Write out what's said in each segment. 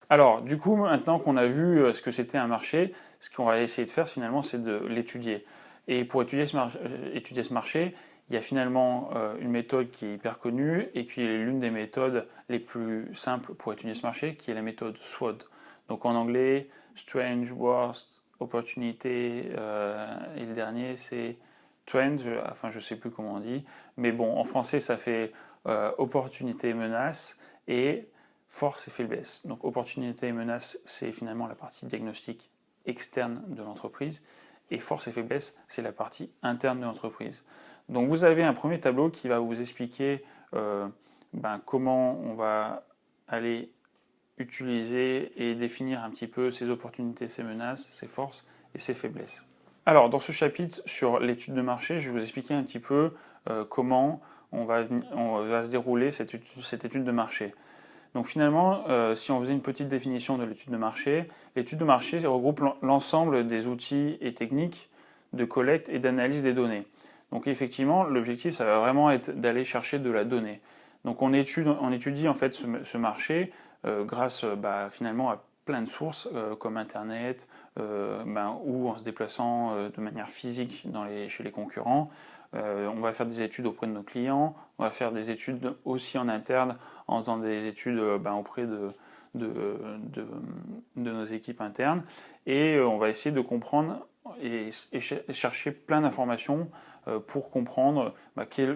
Alors, du coup, maintenant qu'on a vu ce que c'était un marché, ce qu'on va essayer de faire finalement, c'est de l'étudier. Et pour étudier ce marché, il y a finalement une méthode qui est hyper connue et qui est l'une des méthodes les plus simples pour étudier ce marché, qui est la méthode SWOT. Donc en anglais, Strange, Worst, Opportunité, et le dernier c'est Trend, enfin je sais plus comment on dit, mais bon, en français ça fait opportunité, menace et force et faiblesse. Donc opportunité et menace, c'est finalement la partie diagnostic externe de l'entreprise et force et faiblesse, c'est la partie interne de l'entreprise. Donc vous avez un premier tableau qui va vous expliquer comment on va aller utiliser et définir un petit peu ses opportunités, ses menaces, ses forces et ses faiblesses. Alors, dans ce chapitre sur l'étude de marché, je vais vous expliquer un petit peu comment on va se dérouler cette étude de marché. Donc finalement, si on faisait une petite définition de l'étude de marché regroupe l'ensemble des outils et techniques de collecte et d'analyse des données. Donc effectivement, l'objectif, ça va vraiment être d'aller chercher de la donnée. Donc on étudie en fait ce marché grâce finalement à plein de sources comme Internet ou en se déplaçant de manière physique chez les concurrents. On va faire des études auprès de nos clients, on va faire des études aussi en interne en faisant des études auprès de nos équipes internes et on va essayer de comprendre et chercher plein d'informations pour comprendre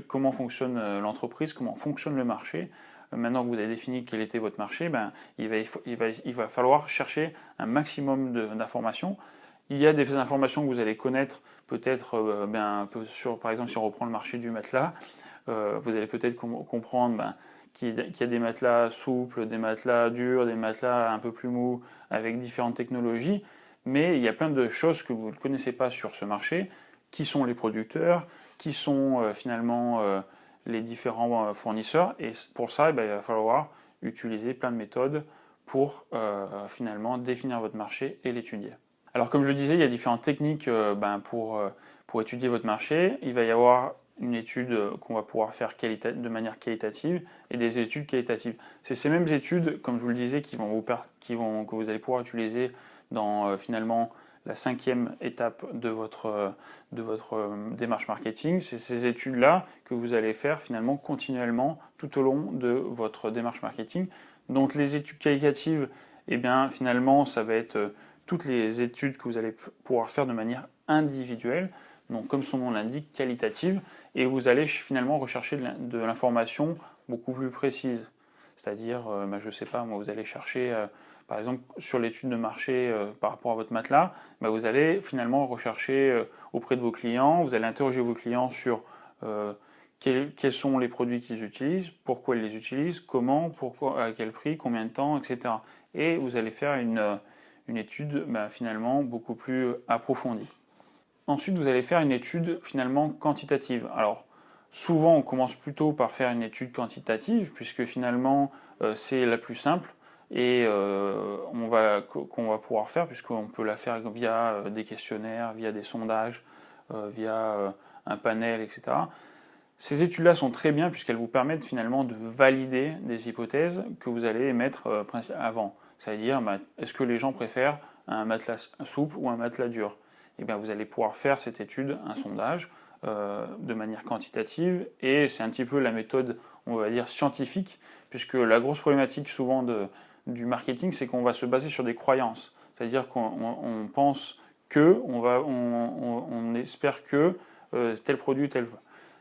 comment fonctionne l'entreprise, comment fonctionne le marché. Maintenant que vous avez défini quel était votre marché, il va falloir chercher un maximum d'informations. Il y a des informations que vous allez connaître peut-être par exemple si on reprend le marché du matelas, vous allez peut-être comprendre qu'il y a des matelas souples, des matelas durs, des matelas un peu plus mous avec différentes technologies, mais il y a plein de choses que vous ne connaissez pas sur ce marché, qui sont les producteurs, qui sont finalement les différents fournisseurs, et pour ça il va falloir utiliser plein de méthodes pour finalement définir votre marché et l'étudier. Alors comme je le disais, il y a différentes techniques pour étudier votre marché. Il va y avoir une étude qu'on va pouvoir faire de manière qualitative et des études qualitatives. C'est ces mêmes études, comme je vous le disais, que vous allez pouvoir utiliser dans finalement la 5e étape de votre démarche marketing. C'est ces études-là que vous allez faire finalement continuellement tout au long de votre démarche marketing. Donc les études qualitatives, eh bien finalement ça va être toutes les études que vous allez pouvoir faire de manière individuelle, donc comme son nom l'indique, qualitative, et vous allez finalement rechercher de l'information beaucoup plus précise. C'est-à-dire, je ne sais pas, moi, vous allez chercher, par exemple, sur l'étude de marché par rapport à votre matelas, vous allez finalement rechercher auprès de vos clients, vous allez interroger vos clients sur quels sont les produits qu'ils utilisent, pourquoi ils les utilisent, comment, pourquoi, à quel prix, combien de temps, etc. Et vous allez faire une étude finalement beaucoup plus approfondie. Ensuite, vous allez faire une étude finalement quantitative. Alors, souvent, on commence plutôt par faire une étude quantitative, puisque finalement, c'est la plus simple et qu'on va pouvoir faire, puisqu'on peut la faire via des questionnaires, via des sondages, via un panel, etc. Ces études-là sont très bien puisqu'elles vous permettent finalement de valider des hypothèses que vous allez émettre avant. C'est-à-dire, est-ce que les gens préfèrent un matelas souple ou un matelas dur? Eh bien, vous allez pouvoir faire cette étude, un sondage, de manière quantitative, et c'est un petit peu la méthode, on va dire, scientifique, puisque la grosse problématique souvent du marketing, c'est qu'on va se baser sur des croyances. C'est-à-dire qu'on pense que, on espère que tel produit, tel...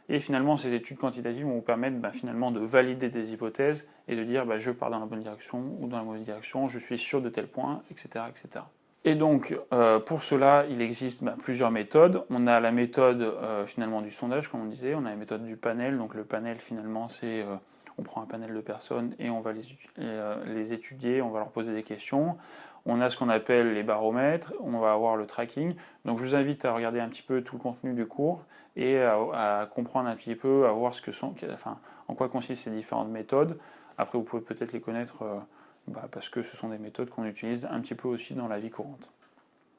Et finalement, ces études quantitatives vont vous permettre finalement de valider des hypothèses et de dire je pars dans la bonne direction ou dans la mauvaise direction, je suis sûr de tel point, etc. etc. Et donc, pour cela, il existe plusieurs méthodes. On a la méthode finalement du sondage, comme on disait, on a la méthode du panel. Donc le panel, finalement, c'est on prend un panel de personnes et on va les étudier, on va leur poser des questions. On a ce qu'on appelle les baromètres, on va avoir le tracking. Donc je vous invite à regarder un petit peu tout le contenu du cours et à comprendre un petit peu, à voir en quoi consistent ces différentes méthodes. Après, vous pouvez peut-être les connaître parce que ce sont des méthodes qu'on utilise un petit peu aussi dans la vie courante.